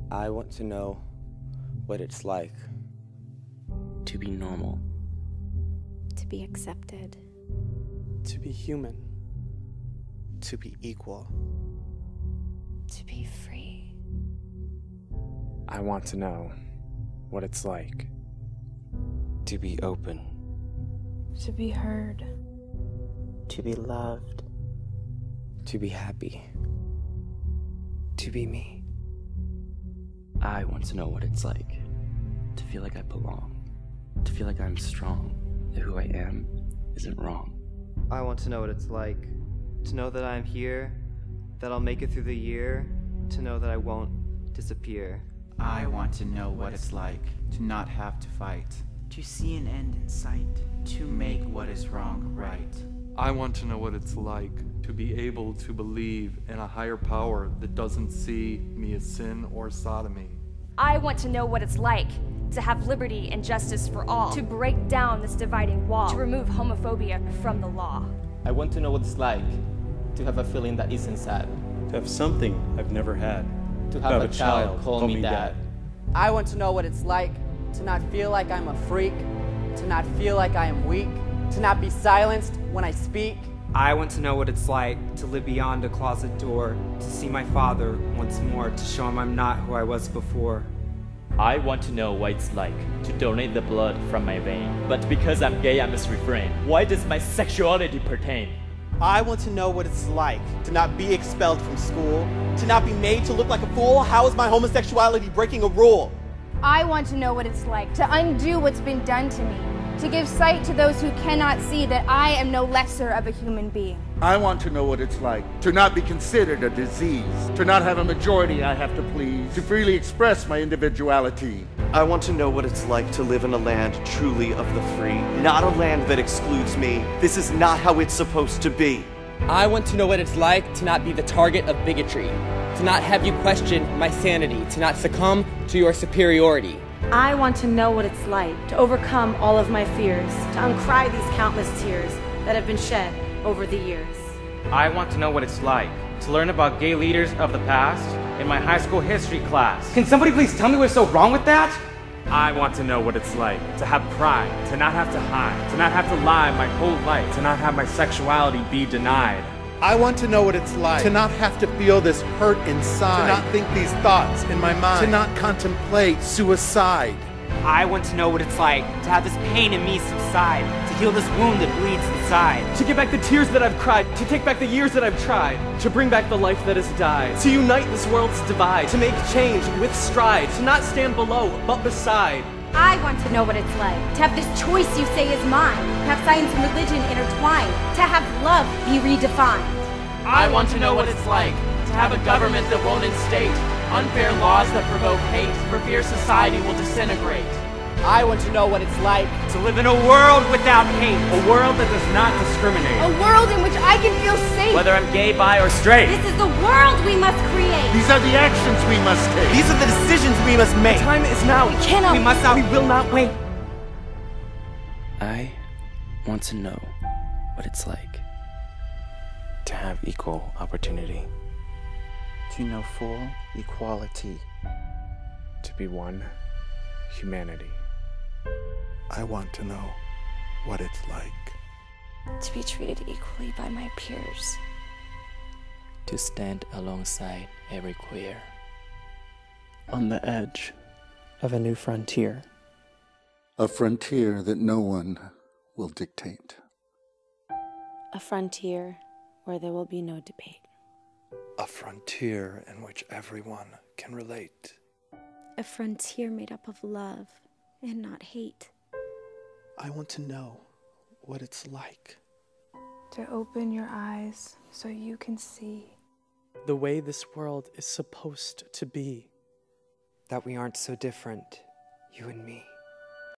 I want to know what it's like to be normal, to be accepted, to be human, to be equal, to be free. I want to know what it's like to be open, to be heard, to be loved, to be happy, to be me. I want to know what it's like to feel like I belong, to feel like I'm strong, that who I am isn't wrong. I want to know what it's like to know that I'm here, that I'll make it through the year, to know that I won't disappear. I want to know what it's like to not have to fight, to see an end in sight, to make what is wrong right. I want to know what it's like to be able to believe in a higher power that doesn't see me as sin or sodomy. I want to know what it's like to have liberty and justice for all, to break down this dividing wall, to remove homophobia from the law. I want to know what it's like to have a feeling that isn't sad, to have something I've never had, to have a child call me dad. I want to know what it's like to not feel like I'm a freak, to not feel like I am weak, to not be silenced when I speak. I want to know what it's like to live beyond a closet door, to see my father once more, to show him I'm not who I was before. I want to know what it's like to donate the blood from my vein. But because I'm gay, I must refrain. Why does my sexuality pertain? I want to know what it's like to not be expelled from school, to not be made to look like a fool. How is my homosexuality breaking a rule? I want to know what it's like to undo what's been done to me, to give sight to those who cannot see that I am no lesser of a human being. I want to know what it's like to not be considered a disease, to not have a majority I have to please, to freely express my individuality. I want to know what it's like to live in a land truly of the free, not a land that excludes me. This is not how it's supposed to be. I want to know what it's like to not be the target of bigotry, to not have you question my sanity, to not succumb to your superiority. I want to know what it's like to overcome all of my fears, to uncry these countless tears that have been shed over the years. I want to know what it's like to learn about gay leaders of the past in my high school history class. Can somebody please tell me what's so wrong with that? I want to know what it's like to have pride, to not have to hide, to not have to lie my whole life, to not have my sexuality be denied. I want to know what it's like to not have to feel this hurt inside, to not think these thoughts in my mind, to not contemplate suicide. I want to know what it's like to have this pain in me subside, to heal this wound that bleeds inside. To get back the tears that I've cried, to take back the years that I've tried, to bring back the life that has died, to unite this world's divide, to make change with stride, to not stand below, but beside. I want to know what it's like to have this choice you say is mine, to have science and religion intertwined, to have love be redefined. I want to know what it's like to have a government that won't instate unfair laws that provoke hate, for fear society will disintegrate. I want to know what it's like to live in a world without hate, a world that does not discriminate, a world in which I can feel safe, whether I'm gay, bi, or straight. This is the world we must create. These are the actions we must take. These are the decisions we must make. The time is now. We cannot. We must not. We will not wait. I want to know what it's like To have equal opportunity. To know full equality. To be one humanity. I want to know what it's like to be treated equally by my peers, to stand alongside every queer, on the edge of a new frontier. A frontier that no one will dictate. a frontier where there will be no debate. A frontier in which everyone can relate. A frontier made up of love and not hate. I want to know what it's like to open your eyes so you can see the way this world is supposed to be. That we aren't so different, you and me.